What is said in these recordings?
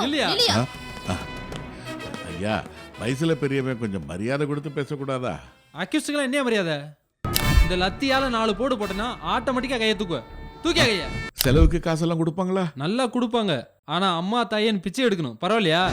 இல்லையா? ஐயா வயசுல பெரியவன் கொஞ்சம் மரியாதை கொடுத்து பேசக்கூடாதா? அக்யூஸ்டுக்கு என்ன மரியாதை? இந்த லத்தியால 4 போடு போட்டனா ஆட்டோமேட்டிக்கா கையை தூக்கியா கையா? செலவுக்கு காசெல்லாம் கொடுப்பாங்களா? நல்லா கொடுப்பாங்க. ஆனா அம்மா தாயன் பிச்சை எடுக்கணும். பரவாயில்லையா?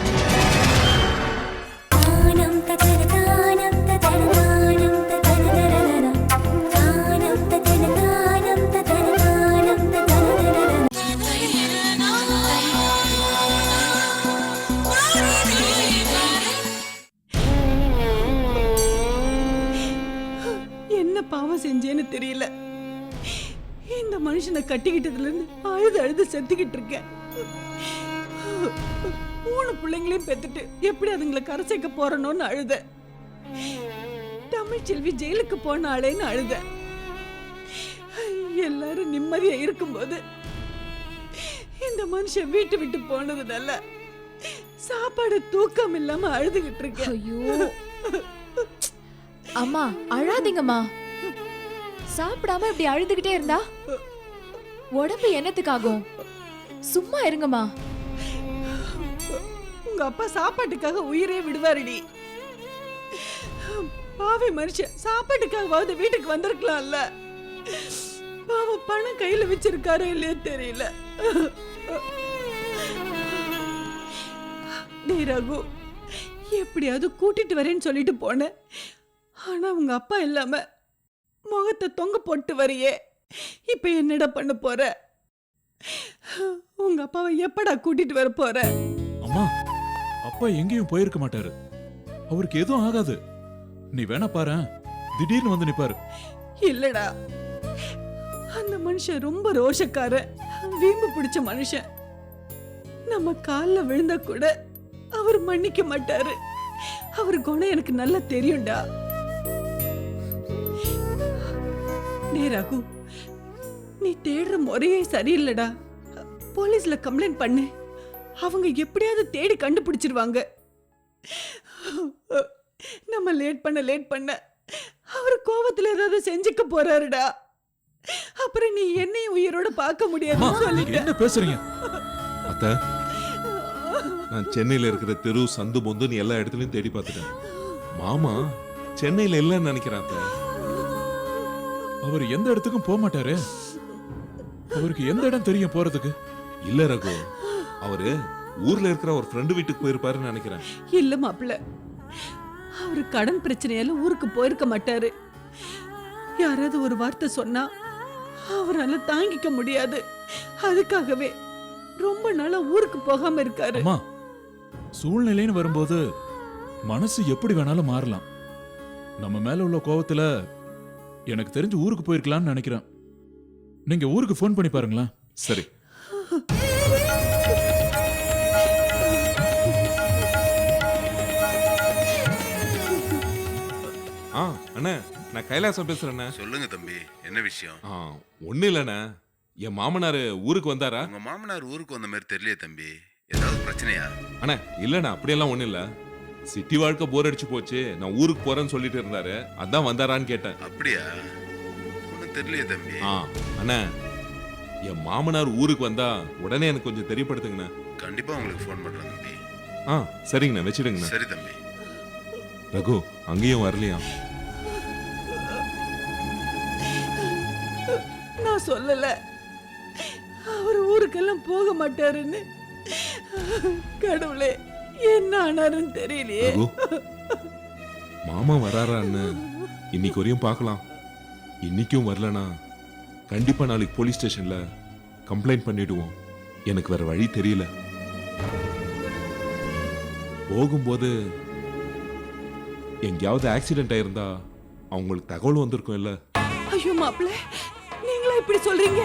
என்ன பாவம் செஞ்சேன்னு தெரியல. இந்த மனுஷனை கட்டிக்கிட்டதுல இருந்து அழுது அழுது செத்துக்கிட்டு இருக்கேன். 3 பிள்ளைங்களையும் பெத்துட்டு எப்படி அதுங்களை கரை சேர்க்க போறணும்னு அழுத. தமிழ்ச்செல்வி ஜெயிலுக்கு போனாளேன்னு அழுத. எல்லாரும் நிம்மதியா இருக்கும்போது இந்த மனுஷன் வீட்டு விட்டு போனதுனால சாப்பாடு தூக்கம் இல்லாம அழுதுகிட்டு இருக்கேன். ஐயோ அம்மா அழாதீங்கம்மா. சாப்பிடாம இப்படி அழுதுகிட்டே இருந்தா உடம்பு என்னத்துக்காகும்? சும்மா இருங்கம்மா. உங்க அப்பா சாப்பாட்டுக்காக உயிரே விடுவாருடி. பாவி மனுஷன் சாப்பாட்டுக்காகவாவது வீட்டுக்கு வந்திருக்கலாம்ல. பாவம் பணம் கையில வச்சிருக்காரோ இல்லையோ தெரியல. டேய் ரகு, எப்படியாவது கூட்டிட்டு வரேன்னு சொல்லிட்டு போனேன். ஆனா உங்க அப்பா இல்லாம முகத்தை தொங்க போட்டு வரையே. இப்ப என்னடா பண்ண போற? உங்க அப்பாவை எப்படா கூட்டிட்டு வர போற? அம்மா, அப்பா எங்கேயும் போயிருக்க மாட்டாரு. அவருக்கு எதுவும் ஆகாது. நீ வேணா பாரு, திடீர்னு வந்து நிப்பாரு. இல்லடா, அந்த மனுஷன் ரொம்ப ரோஷக்காரன், வீம்பு பிடிச்ச மனுஷன். நம்ம கால்ல விழுந்தா கூட அவர் மன்னிக்க மாட்டாரு. அவர் குணம் எனக்கு நல்லா தெரியும்டா. ரகு, நீ தேடுற முறையே சரியில்லடா. போலீஸ்ல கம்ப்ளைண்ட் பண்ணு. அவங்க எப்படியாவது தேடி கண்டுபிடிச்சிருவாங்க. நம்ம லேட் பண்ண அவர் கோவத்துல ஏதாவது செஞ்சுக்க போறாருடா. அப்புறம் நீ என்னையும் உயிரோட பார்க்க முடியாதுன்னு சொல்லிட்ட. என்ன பேசுறீங்க? அத்தை, நான் சென்னையில இருக்கிற தெரு சந்து பொந்துன்னு எல்லா இடத்துலயும் தேடி பார்த்துட்டேன். மாமா சென்னையில இல்லைன்னு நினைக்கிறேன் அத்தை. அவர் எந்த இடத்துக்கும் போக மாட்டாரு. அவருக்கு எந்த இடம் தெரியும் போறதுக்கு? இல்ல ரகு, அவரு ஊர்ல இருக்கிற ஒரு ஃப்ரெண்டு வீட்டுக்கு போயிருப்பாருன்னு நினைக்கிறேன். இல்ல மாப்பிள்ள, அவரு கடன் பிரச்சனையால ஊருக்கு போயிருக்க மாட்டாரு. யாராவது ஒரு வார்த்தை சொன்னா அவரால தாங்கிக்க முடியாது. அதுக்காகவே ரொம்ப நாளா ஊருக்கு போகாம இருக்காரு. அம்மா, சூழ்நிலைன்னு வரும்போது மனசு எப்படி வேணாலும் மாறலாம். நம்ம மேல உள்ள கோவத்துல எனக்கு தெரிஞ்சு ஊருக்கு போயிருக்கலாம்னு நினைக்கிறேன். நீங்க ஊருக்கு ஃபோன் பண்ணி பாருங்களேன். சரி. அண்ணா, நான் கைலாசம் பேசுறேண்ணே. சொல்லுங்க தம்பி, என்ன விஷயம்? ஒண்ணு இல்லண்ணே, என் மாமனார் ஊருக்கு வந்தாரா? உங்க மாமனார் ஊருக்கு வந்த மாதிரி தெரியலையே தம்பி. ஏதாவது பிரச்சனையா? அண்ணா இல்லண்ணா, அப்படியெல்லாம் ஒண்ணு இல்ல. சிட்டி வாழ்க்கை போர் அடிச்சு போச்சு, நான் ஊருக்கு போறேன்னு சொல்லிட்டு இருந்தாரு. அதான் வந்தாரான்னு கேட்டேன். அப்படியா? ஒன்னும் தெரியலையே தம்பி. அண்ணா, என் மாமனார் ஊருக்கு வந்தா உடனே எனக்கு கொஞ்சம் தெரியப்படுத்துங்கண்ணா. கண்டிப்பா உங்களுக்கு ஃபோன் பண்றேன் தம்பி. சரிங்கண்ணா, வச்சிடுங்கண்ணா. சரி தம்பி. ரகு அங்கேயும் வரலையா? நான் சொல்லல அவர் ஊருக்கெல்லாம் போக மாட்டாருன்னு. கடவுளே, என்ன ஆனாருன்னு தெரியலையே. மாமா வராரான்னு இன்னைக்கு வரையும் பார்க்கலாம். இன்னைக்கும் வரலனா கண்டிப்பா நாளைக்கு போலீஸ் ஸ்டேஷன்ல கம்ப்ளைண்ட் பண்ணிடுவோம். எனக்கு வேற வழி தெரியல. போகும்போது எங்கேயாவது ஆக்சிடென்ட் ஆயிருந்தா அவங்களுக்கு தகவல் வந்திருக்கும் இல்ல? ஐயோ மாப்பிள்ள, நீங்களா இப்படி சொல்றீங்க?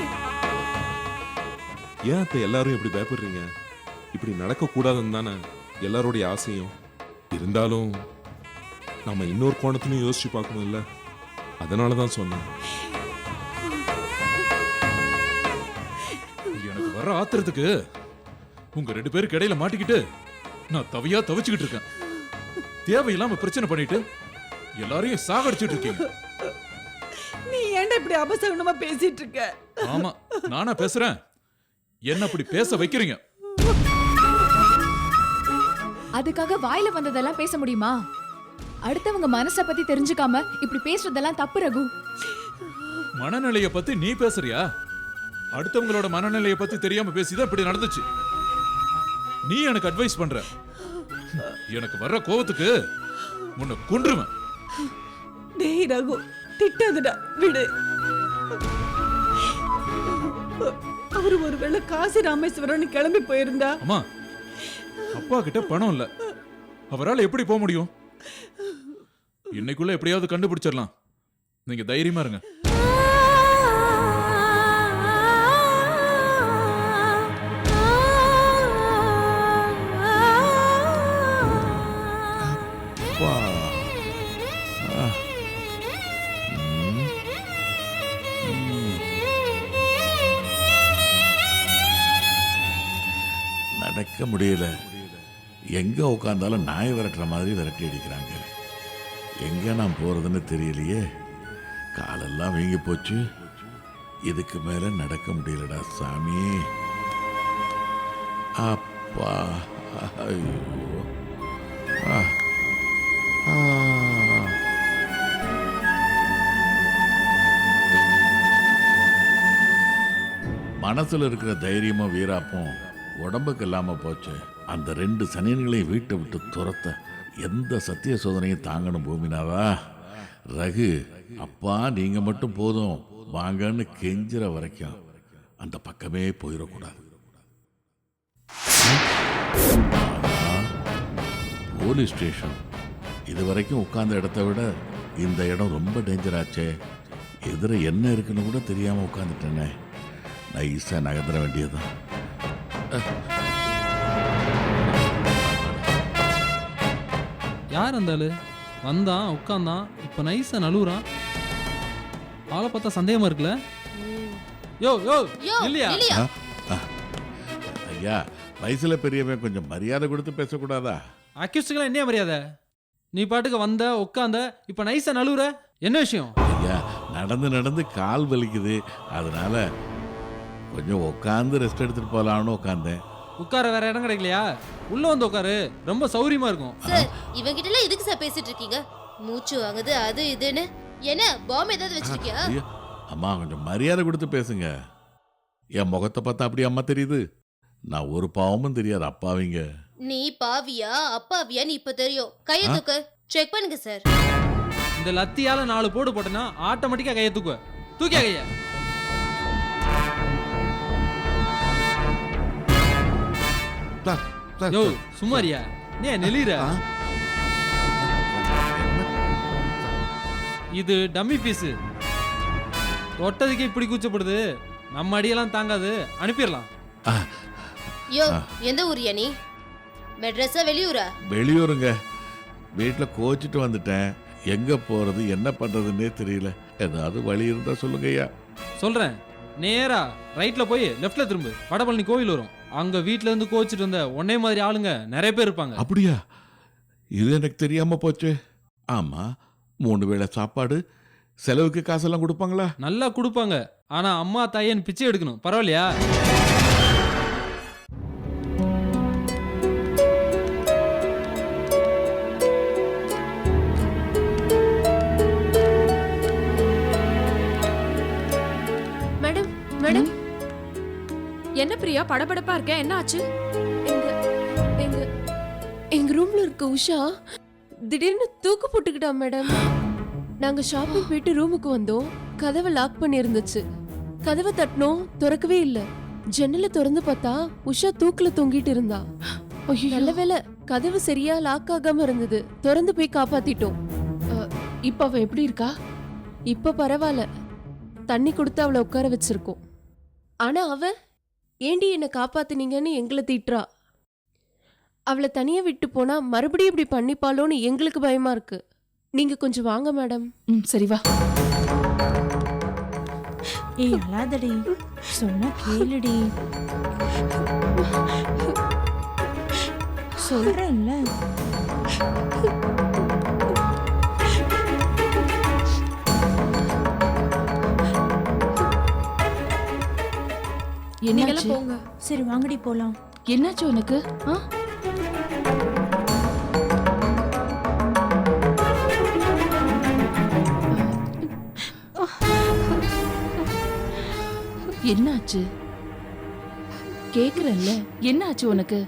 ஏன் அத்தை எல்லாரும் இப்படி பயப்படுறீங்க? இப்படி நடக்க கூடாதுன்னு தானே எல்லாருடைய ஆசையும். இருந்தாலும் நம்ம இன்னொரு கோணத்திலையும் யோசிச்சு பார்க்கணும் இல்ல? அதனாலதான் சொன்னேன். எனக்கு வர ஆத்திரத்துக்கு உங்க 2 பேருக்கு இடையில மாட்டிக்கிட்டு நான் தவிச்சுக்கிட்டு இருக்கேன். தேவையில்லாம பிரச்சனை பண்ணிட்டு எல்லாரையும் சாகடிச்சிட்டு இருக்கீங்க. நீ ஏன்டா இப்படி அபசகுனமா பேசிட்டு இருக்க? ஆமா, நானா பேசுறேன்? என்ன அப்படி பேச வைக்கிறீங்க? அதுக்காக வாயில வந்ததெல்லாம் பேச முடியுமா? அடுத்தவங்க மனச பத்தி தெரிஞ்சுக்காம இப்படி பேசுறதெல்லாம் தப்பு ரகு. மனநிலைய பத்தி நீ பேசுறியா? அடுத்தவங்களோட மனநிலைய பத்தி தெரியாம பேசிதான் இப்படி நடந்துச்சு. நீ எனக்கு அட்வைஸ் பண்ற. எனக்கு வர்ற கோவத்துக்கு உன்னை கொன்றுவேன். டேய் ரகு, திட்டாதடா, விடு. அவரு ஒருவேளை காசி ராமேஸ்வரம் கிளம்பி போயிருந்தா? அம்மா, அப்பா கிட்ட பணம் இல்ல, அவரால் எப்படி போக முடியும்? இன்னைக்குள்ள எப்படியாவது கண்டுபிடிச்சிடலாம். நீங்க தைரியமா இருங்க. வா. ஆ. நடக்க முடியல. எங்க உட்காந்தாலும் நாய் விரட்டுற மாதிரி விரட்டி அடிக்கிறாங்க. எங்க நான் போறதுன்னு தெரியலையே. காலெல்லாம் வீங்கி போச்சு. இதுக்கு மேல நடக்க முடியலடா சாமி. அப்பா, ஐயோ. ஆ. ஆ. மனசுல இருக்கிற தைரியமும் வீராப்பும் உடம்புக்கு இல்லாம போச்சு. அந்த 2 சனியன்களையும் வீட்டை விட்டு துரத்த எந்த சத்திய சோதனையும் தாங்கணும் பூமினாவா. ரகு, அப்பா நீங்க மட்டும் போதும் வாங்கன்னு கெஞ்சிற வரைக்கும் அந்த பக்கமே போயிடக்கூடாது. Police station. இது வரைக்கும் உட்கார்ந்த இடத்த விட இந்த இடம் ரொம்ப டேஞ்சர் ஆச்சே. எதிர என்ன இருக்குன்னு கூட தெரியாம உட்காந்துட்டேனே. நைஸா நகர்ந்துட வேண்டியதுதான். யார் அந்த ஆளு? வந்தான், உட்கார்ந்தான், இப்ப நைஸா நழுவுறான். ஆளை பார்த்தா சந்தேகமா இருக்குல்ல? யோ யோ இல்லையா? ஐயா, வயசுல பெரியவன் கொஞ்சம் மரியாதை கொடுத்து பேசக்கூடாதா? அக்யூஸ்டுக்கெல்லாம் என்ன மரியாதை? நீ பாட்டுக்கு வந்த, உட்கார்ந்த, இப்ப நைஸா நழுவுற. என்ன விஷயம்? ஐயா, நடந்து நடந்து கால் வலிக்குது. அதனால கொஞ்சம் உட்காந்து ரெஸ்ட் எடுத்துட்டு போலாம்னு உட்காந்தேன். உட்கார வேற இடம் கிடைக்கலையா? உள்ள வந்து உட்காரு, ரொம்ப சௌரியமா இருக்கும். சார், இவங்கிட்ட எல்லாம் எதுக்கு சார் பேசிட்டு இருக்கீங்க? மூச்சு வாங்குது அது இதுன்னு. என்ன பாம்பு ஏதாவது வச்சிருக்கியா? ஐயா, அம்மா கொஞ்சம் மரியாதை கொடுத்து பேசுங்க. என் முகத்தை பார்த்தா அப்படி அம்மா தெரியுது? நான் ஒரு பாவமும் தெரியாது அப்பாவிங்க. நீ பாவியா அப்பாவியான்னு இப்ப தெரியும். கைய தூக்கு, செக் பண்ணுங்க சார். இந்த லத்தியால 4 போடு போட்டனா ஆட்டோமேட்டிக்கா கையை தூக்குவ. தூக்கியா கைய? யோ சும்மாரியா? நீ நெளிற? இது டம்மி பீஸ். தொட்டதுக்கு இப்படி கூச்சப்படுது. நம்ம அடியெல்லாம் தாங்காது, அனுப்பிடலாம். யோ, எந்த ஊரியா நீ? மெட்ராஸா வெளியூரா? வெளியூருங்க. வீட்டில் கோச்சிட்டு வந்துட்டேன். எங்க போறது என்ன பண்றதுன்னே தெரியல. ஏதாவது வழி இருந்தா சொல்லுங்க ஐயா. சொல்றேன். நேரா ரைட்ல போய் லெஃப்ட்ல திரும்பு. வடபழனி கோவில் வரும். அங்க வீட்ல இருந்து கோச்சிட்டு வந்த ஒன்னே மாதிரி ஆளுங்க நிறைய பேர் இருப்பாங்க. அப்படியா? இது எனக்கு தெரியாம போச்சு. ஆமா, 3 வேளை சாப்பாடு, செலவுக்கு காசெல்லாம் கொடுப்பாங்களா? நல்லா கொடுப்பாங்க. ஆனா அம்மா தாயன் பிச்சை எடுக்கணும். பரவாயில்லையா? மேடம், மேடம், என்ன பிரியா படபடப்பா இருக்க? என்ன ஆச்சு? எங்க ரூம்ல இருக்க உஷா திடீர்னு தூக்கு போட்டுக்கிட்டா மேடம். நாங்க ஷாப்பிங் போயிட்டு ரூமுக்கு வந்தோம். கதவை லாக் பண்ணி இருந்துச்சு. கதவை தட்டினோம், திறக்கவே இல்ல. ஜன்னல திறந்து பார்த்தா உஷா தூக்குல தொங்கிட்டு இருந்தா. நல்ல வேளை கதவு சரியா லாக் ஆகாம இருந்தது. திறந்து போய் காப்பாத்திட்டோம். இப்ப அவ எப்படி இருக்கா? இப்ப பரவாயில்ல. தண்ணி கொடுத்து அவளை உட்கார வச்சிருக்கோம். ஆனா அவ ஏண்டி என்ன காப்பாத்தினீங்கன்னு எங்களை திட்டுறா. அவளை தனியா விட்டு போனா மறுபடியும் இப்படி பண்ணிப்பாளோன்னு எங்களுக்கு பயமா இருக்கு. நீங்க கொஞ்சம் வாங்க மேடம். சரி வா. ஏய் அழாதடி, சொன்னா கேளுடி. சொல்றேன்ல. என்னாச்சு? போங்க. சரி வாங்கடி போலாம். என்னாச்சு உனக்கு? என்னாச்சு? கேக்குறல்ல, என்னாச்சு உனக்கு?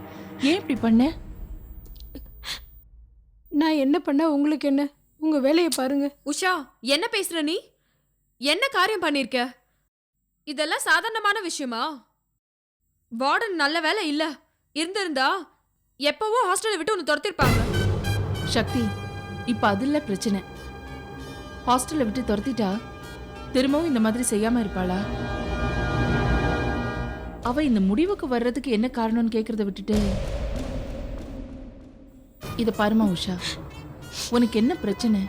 ஏன் இப்படி பண்ண? நான் என்ன பண்ண உங்களுக்கு என்ன? உங்க வேலையை பாருங்க. உஷா, என்ன பேசுற நீ? என்ன காரியம் பண்ணிருக்க? இதெல்லாம் சாதாரணமான விஷயமா? வார்டன் நல்ல வேலை இல்ல. இருந்திருந்தா எப்பவோ ஹாஸ்டலை விட்டு உன்னை துரத்திருப்பாங்க. சக்தி, இப்ப அதுல பிரச்சனை. ஹாஸ்டல்ல விட்டு துரத்திட்டா திரும்பவும் இந்த மாதிரி செய்யாம இருப்பாளா? அவ இந்த முடிவுக்கு வர்றதுக்கு என்ன காரணம்னு கேக்குறத விட்டுட்டு இத பாருமா உஷா, உனக்கு என்ன பிரச்சனை?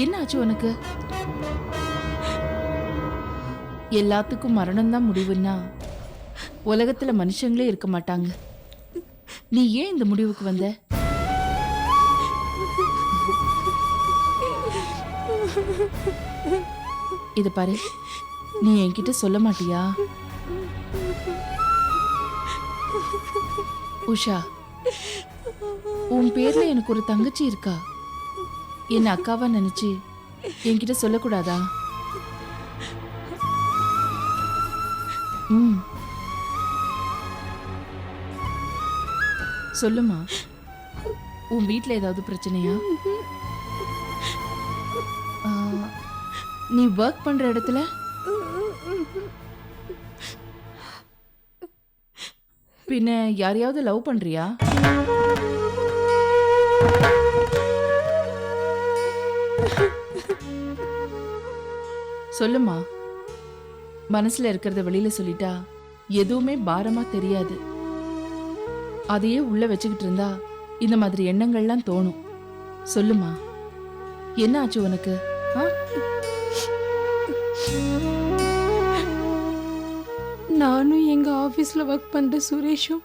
என்ன ஆச்சு உனக்கு? எல்லாத்துக்கும் மரணம் தான் முடிவுன்னா உலகத்துல மனுஷங்களே இருக்க மாட்டாங்க. நீ ஏன் இந்த முடிவுக்கு வந்த? இத பாரு, நீ என்கிட்ட சொல்ல மாட்டியா? உஷா, உன் பேர்ல எனக்கு ஒரு தங்கச்சி இருக்கா. என்ன அக்காவா நினைச்சு என்கிட்ட சொல்லக்கூடாதா? சொல்லுமா, உன் வீட்ல ஏதாவது பிரச்சனையா? நீ ஒர்க் பண்ற இடத்துல பின்ன யாரையாவது லவ் பண்றியா? சொல்லுமா, மனசுல இருக்கிறத வெளியில சொல்லிட்டா எதுவுமே பாரமா தெரியாது. அதையே உள்ள வச்சுக்கிட்டு இருந்தா இந்த மாதிரி எண்ணங்கள்லாம் தோணும். சொல்லுமா, என்ன ஆச்சு உனக்கு? நானும் எங்க ஆபீஸ்ல ஒர்க் பண்ற சுரேஷும்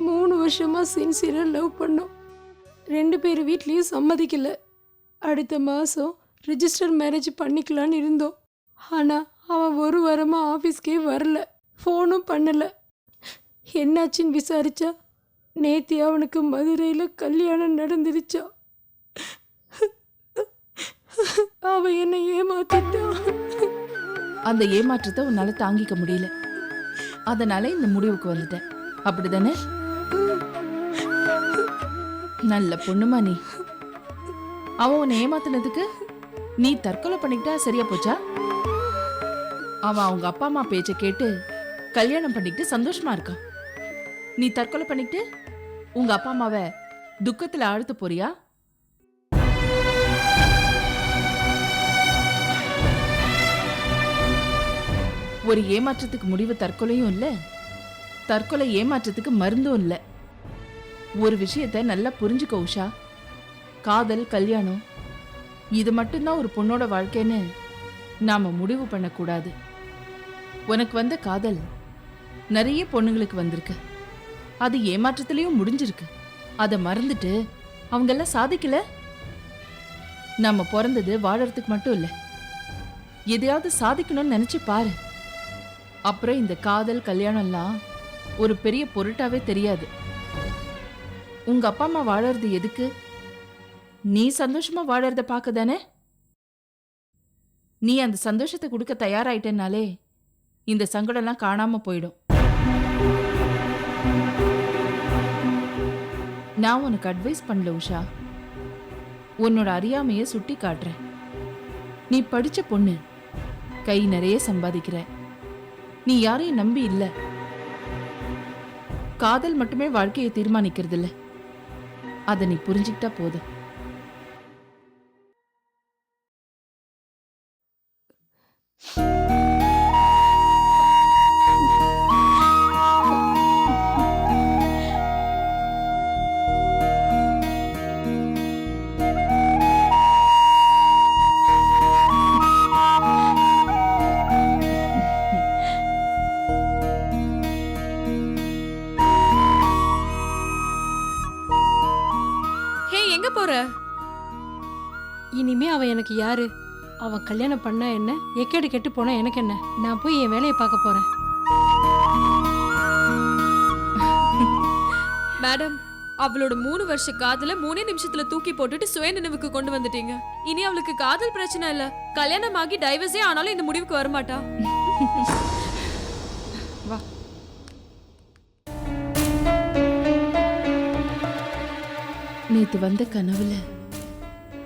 3 வருஷமா சின்சியரா லவ் பண்ணோம். 2 பேர் வீட்லயும் சம்மதிக்கல. அடுத்த மாசம் ரிஜிஸ்டர் மேரேஜ் பண்ணிக்கலான்னு இருந்தோம். ஆனா அவன் 1 வாரமா ஆபீஸ்க்கே வரல, ஃபோனும் பண்ணல. என்னாச்சுன்னு விசாரிச்சா நேத்தி அவனுக்கு மதுரையில கல்யாணம் நடந்துருச்சா. அவன் என்னை ஏமாத்திட்டான். அந்த ஏமாற்றத்தை உன்னால தாங்கிக்க முடியல, அதனால இந்த முடிவுக்கு வந்துட்டேன், அப்படிதானே? நல்ல பொண்ணுமா நீ. அவன் உன்னை ஏமாத்தினதுக்கு நீ தற்கொலை பண்ணிக்கிட்டா சரியா போச்சா? அவன் அவங்க அப்பா அம்மா பேச்ச கேட்டு கல்யாணம் பண்ணிக்கிட்டு சந்தோஷமா இருக்கான். நீ தற்கொலை பண்ணிக்கிட்டு உங்க அப்பா அம்மாவை துக்கத்துல ஆழ்த்த போறியா? ஒரு ஏமாற்றத்துக்கு முடிவு தற்கொலையும் இல்ல, தற்கொலை ஏமாற்றத்துக்கு மருந்தும் இல்ல. ஒரு விஷயத்தை நல்லா புரிஞ்சுக்க உஷா, காதல் கல்யாணம் இது மட்டும்தான் ஒரு பொண்ணோட வாழ்க்கைன்னு நாம முடிவு பண்ணக்கூடாது. உனக்கு வந்த காதல் நிறைய பொண்ணுங்களுக்கு வந்திருக்கு, அது ஏமாற்றத்திலையும் முடிஞ்சிருக்கு. அதை மறந்துட்டு அவங்க எல்லாம் சாதிக்கல. நாம பிறந்தது வாழறதுக்கு மட்டும் இல்ல, எதையாவது சாதிக்கணும்னு நினைச்சு பாரு. அப்புறம் இந்த காதல் கல்யாணம்லாம் ஒரு பெரிய பொருட்டாவே தெரியாது. உங்க அப்பா அம்மா வாழறது எதுக்கு? நீ சந்தோஷமா வாழறத பார்க்க தானே? நீ அந்த சந்தோஷத்தை கொடுக்க தயாராயிட்டனாலே இந்த சங்கடம்லாம் காணாம போயிடும். நான் உனக்கு அட்வைஸ் பண்ணல உஷா, உன்னோட அறியாமைய சுட்டி காட்டுறேன். நீ படிச்ச பொண்ணு, கை நிறைய சம்பாதிக்கிற, நீ யாரையும் நம்பி இல்ல. காதல் மட்டுமே வாழ்க்கையை தீர்மானிக்கிறது இல்ல, அதை நீ புரிஞ்சுக்கிட்டா போதும். இனிமே அவன் எனக்கு யாரு? அவன் கல்யாணம் பண்ணா என்ன, எக்கேடு கெட்டு போனா எனக்கு என்ன? நான் போய் என் வேலையை பார்க்க போறேன். மேடம், அவளோட 3 வருஷ காதல 3 நிமிஷத்துல தூக்கி போட்டுட்டு சுய நினைவுக்கு கொண்டு வந்துட்டீங்க. இனி அவளுக்கு காதல் பிரச்சனை இல்ல, கல்யாணம் ஆகி டைவர்ஸே ஆனாலும் இந்த முடிவுக்கு வரமாட்டா. வா. நேத்து வந்த கனவுல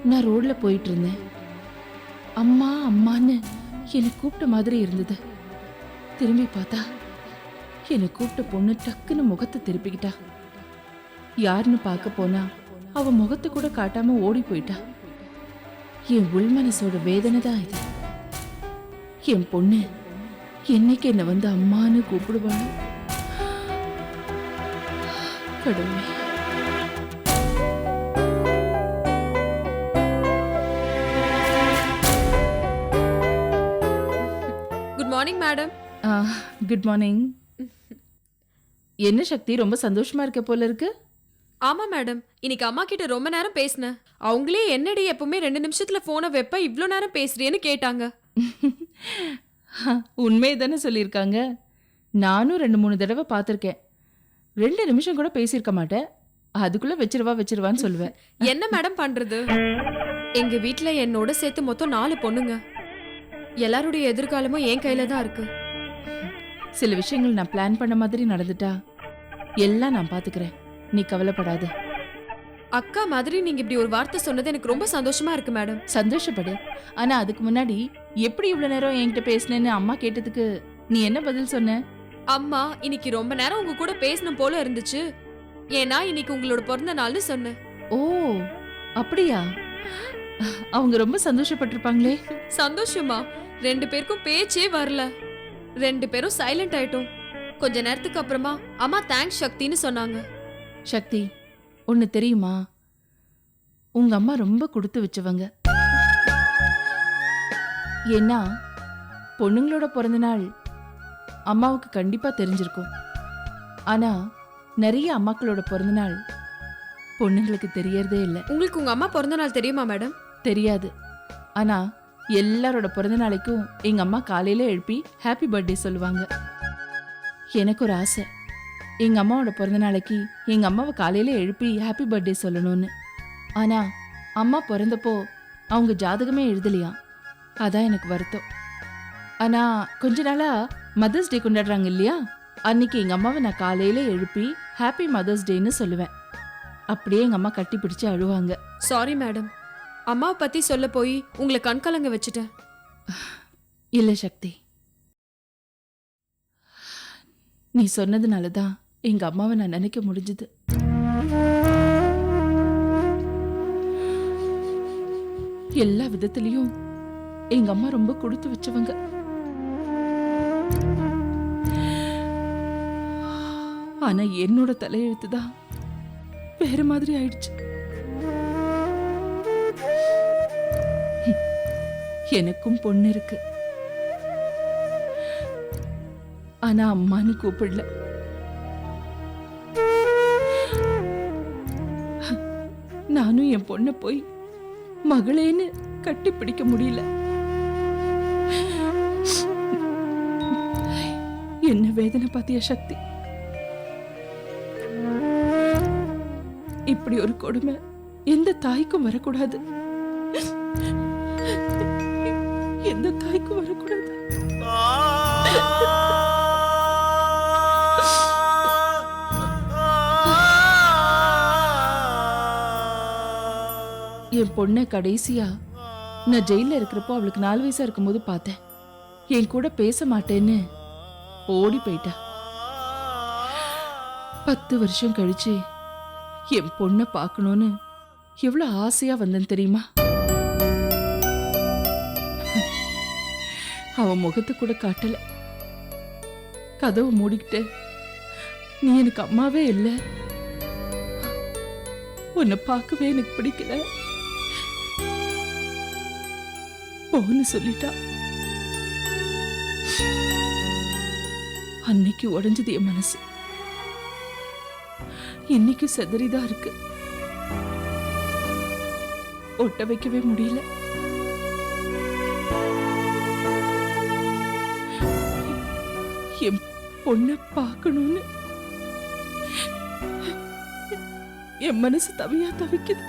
நான் ரோட்ல போயிட்டு இருந்தேன். அம்மா அம்மான்னு என்னை கூப்பிட்ட மாதிரி இருந்தது. திரும்பி பார்த்தா என்னை கூப்பிட்ட பொண்ணு டக்குன்னு முகத்தை திருப்பிக்கிட்டா. யாருன்னு பார்க்க போனா அவ முகத்தை கூட காட்டாம ஓடி போயிட்டா. என் உள் மனசோட வேதனை தான் இது. என் பொண்ணு என்னைக்கு என்ன வந்து அம்மான்னு கூப்பிடுவாளோ கடவுளே. Good morning madam. Good morning. என்ன சக்தி, ரொம்ப சந்தோஷமா இருக்க போல இருக்கு. ஆமா மேடம், இன்னைக்கு அம்மா கிட்ட ரொம்ப நேரம் பேசினேன். அவங்களே என்னடி எப்பவுமே 2 நிமிஷத்துல போனை வைப்ப இவ்ளோ நேரம் பேசுறியேன்னு கேட்டாங்க. உண்மையை தானே சொல்லியிருக்காங்க. நானும் 2-3 தடவை பார்த்துருக்கேன். 2 நிமிஷம் கூட பேசியிருக்க மாட்டேன். அதுக்குள்ள வச்சிருவான்னு சொல்லுவேன். என்ன மேடம் பண்றது? எங்க வீட்ல என்னோட சேர்த்து மொத்தம் 4 பொண்ணுங்க. எல்லாருடைய எதிர்காலமும் என் கையில தான் இருக்கு. சில விஷயங்கள் நான் பிளான் பண்ண மாதிரி நடந்துட்டா எல்லாம் நான் பாத்துக்கிறேன், நீ கவலைப்படாத. அக்கா மாதிரி நீங்க இப்படி ஒரு வார்த்தை சொன்னது எனக்கு ரொம்ப சந்தோஷமா இருக்கு மேடம். சந்தோஷப்படு. ஆனா அதுக்கு முன்னாடி எப்படி இவ்வளவு நேரம் என்கிட்ட பேசினேன்னு அம்மா கேட்டதுக்கு நீ என்ன பதில் சொன்ன? அம்மா இன்னைக்கு ரொம்ப நேரம் உங்க கூட பேசணும் போல இருந்துச்சு, ஏன்னா இன்னைக்கு உங்களோட பிறந்த நாள்னு சொன்னேன். ஓ அப்படியா? அவங்க ரொம்ப சந்தோஷப்பட்டிருப்பாங்களே. சந்தோஷமா? 2 பேருக்கும் பேச்சே வரல. 2 பேரும் சைலண்ட் ஆயிட்டோம். கொஞ்ச நேரத்துக்கு அப்புறமா அம்மா தேங்க்ஸ் சக்தின்னு சொன்னாங்க. சக்தி, ஒன்னு தெரியுமா? உங்க அம்மா ரொம்ப கொடுத்து வச்சவங்க. ஏன்னா பொண்ணுங்களோட பிறந்த நாள் அம்மாவுக்கு கண்டிப்பா தெரிஞ்சிருக்கும். ஆனா நிறைய அம்மாக்களோட பிறந்த நாள் பொண்ணுங்களுக்கு தெரியறதே இல்லை. உங்களுக்கு உங்க அம்மா பிறந்த நாள் தெரியுமா மேடம்? தெரியாது. ஆனா எல்லாரோட பிறந்த நாளைக்கும் எங்க அம்மா காலையில எழுப்பி ஹாப்பி பர்த்டே சொல்லுவாங்க. எனக்கு ஒரு ஆசை, எங்க அம்மாவோட பிறந்த நாளைக்கு எங்க அம்மாவை காலையில எழுப்பி ஹாப்பி பர்த்டே சொல்லணும்னு. ஆனா அம்மா பிறந்தப்போ அவங்க ஜாதகமே எழுதலையா. அதான் எனக்கு வருத்தம். ஆனா கொஞ்ச நாளா மதர்ஸ் டே கொண்டாடுறாங்க இல்லையா, அன்னைக்கு எங்க அம்மாவை நான் காலையில எழுப்பி ஹாப்பி மதர்ஸ் டேன்னு சொல்லுவேன். அப்படியே எங்க அம்மா கட்டி பிடிச்சு அழுவாங்க. சாரி மேடம், அம்மாவை பத்தி சொல்ல போய் உங்களை கண்கலங்க வச்சுட்டேன். இல்ல சக்தி, நீ சொன்னதுனாலதான் எங்க அம்மாவை நான் நினைக்க முடிஞ்சது. எல்லா விதத்திலையும் எங்க அம்மா ரொம்ப கொடுத்து வச்சவங்க. ஆனா என்னோட தலையெழுத்து தான் வேற மாதிரி ஆயிடுச்சு. எனக்கும் பொண்ணு இருக்கு, ஆனா அம்மான்னு கூப்பிடல. நானும் என் பொண்ண போய் மகளேன்னு கட்டி பிடிக்க முடியல. என்ன வேதனை பாத்தியா சக்தி? இப்படி ஒரு கொடுமை எந்த தாய்க்கும் வரக்கூடாது. எந்த தாய்க்கும் வரக்கூடாது. என் பொண்ணை கடைசியா நான் ஜெயில இருக்கிறப்போ அவளுக்கு 4 வயசா இருக்கும்போது பார்த்தேன். என் கூட பேச மாட்டேன்னு ஓடி போயிட்டா. 10 வருஷம் கழிச்சு என் பொண்ணை பார்க்கணும்னு எவ்வளவு ஆசையா வந்தேன் தெரியுமா? அவன் முகத்தை கூட காட்டல. கதவை மூடிக்கிட்டு, நீ எனக்கு அம்மாவே இல்லை, உன்னை பார்க்கவே எனக்கு பிடிக்கல, போன்னு சொல்லிட்டா. அன்னைக்கு உடைஞ்சது என் மனசு. இன்னைக்கு செதறிதான் இருக்கு. ஒட்ட வைக்கவே முடியல. என் பொண்ணை பார்க்கணும்னு என் மனசு தவியா தவிக்குது.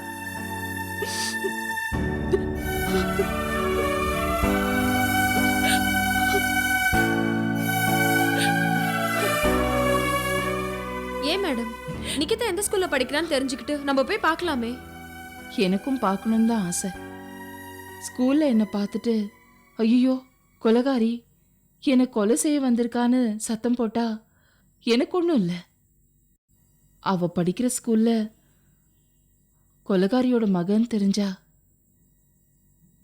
நிக்கிதா எந்த ஸ்கூல்ல படிக்கிறான்னு தெரிஞ்சுக்கிட்டு நம்ம போய் பார்க்கலாமே. எனக்கும் பார்க்கணும்னு தான் ஆசை. ஸ்கூல்ல என்னை பார்த்துட்டு ஐயோ கொலைகாரி என்னை கொலை செய்ய வந்திருக்கான்னு சத்தம் போட்டா எனக்கு ஒன்றும் இல்லை. அவ படிக்கிற ஸ்கூல்ல கொலைகாரியோட மகன் தெரிஞ்சா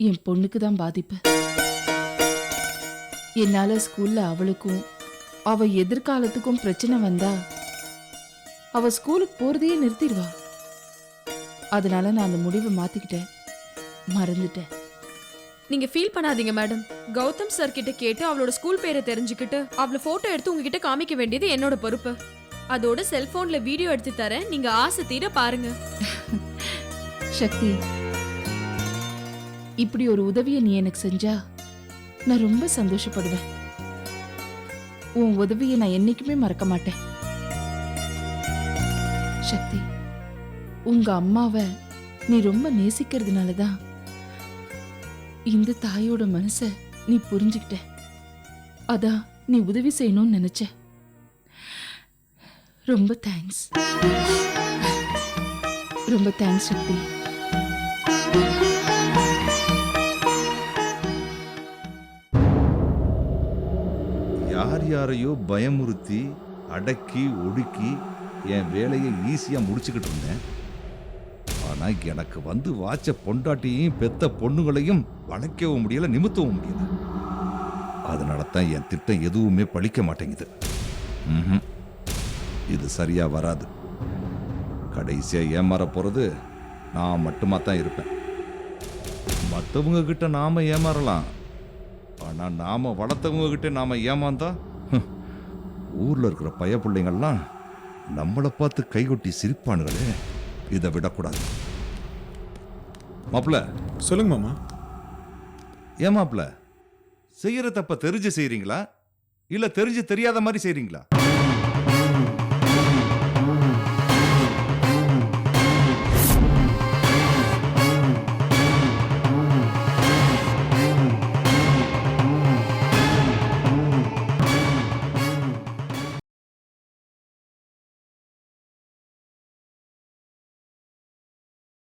என் பொண்ணுக்கு தான் பாதிப்பு. என்னால ஸ்கூல்ல அவளுக்கும் அவ எதிர்காலத்துக்கும் பிரச்சனை வந்தா அவ ஸ்கூலுக்கு போறதையே நிறுத்திடுவா. அதனால நான் அந்த முடிவை மாத்திக்கிட்டேன், மறந்துட்டேன். நீங்க ஃபீல் பண்ணாதீங்க மேடம். கௌதம் சார் கிட்ட கேட்டு அவளோட ஸ்கூல் பேரை தெரிஞ்சுக்கிட்டு அவளை போட்டோ எடுத்து உங்ககிட்ட காமிக்க வேண்டியது என்னோட பொறுப்பு. அதோட செல்போன்ல வீடியோ எடுத்து தரேன், நீங்க ஆசை தீர பாருங்க. சக்தி, இப்படி ஒரு உதவியை நீ எனக்கு செஞ்சா நான் ரொம்ப சந்தோஷப்படுவேன். உன் உதவியை நான் என்னைக்குமே மறக்க மாட்டேன். சக்தி, உங்க அம்மாவை நீ ரொம்ப நேசிக்கிறதுனாலதான் இந்த தாயோட மனச நீ புரிஞ்சுக்கிட்ட. அதான் நீ உதவி செய்யணும்னு நினைச்ச. ரொம்ப தேங்க்ஸ். ரொம்ப தேங்க்ஸ் சக்தி. யார் யாரையோ பயமுறுத்தி அடக்கி ஒடுக்கி என் வேலையை ஈஸியா முடிச்சுக்கிட்டு இருந்தேன். ஆனா எனக்கு வந்து வாச்ச பொண்டாட்டியையும் பெத்த பொண்ணுகளையும் வளைக்கவும் முடியல, நிமித்தவும் முடியல. அதனால தான் என் திட்டம் எதுவுமே பழிக்க மாட்டேங்குது. இது சரியா வராது. கடைசியா ஏமாற போறது நான் மட்டுமா தான் இருப்பேன். மற்றவங்க கிட்ட நாம ஏமாறலாம், ஆனா நாம வளர்த்தவங்க கிட்ட நாம ஏமாந்தா ஊர்ல இருக்கிற பய பிள்ளைங்கள்லாம் நம்மளை பார்த்து கைகொட்டி சிரிப்பானுங்களே. இதை விடக்கூடாது. மாப்பிள்ள சொல்லுங்க மாமா. ஏன் மாப்பிள்ள, செய்யற தப்ப தெரிஞ்சு செய்றீங்களா இல்ல தெரிஞ்சு தெரியாத மாதிரி செய்றீங்களா?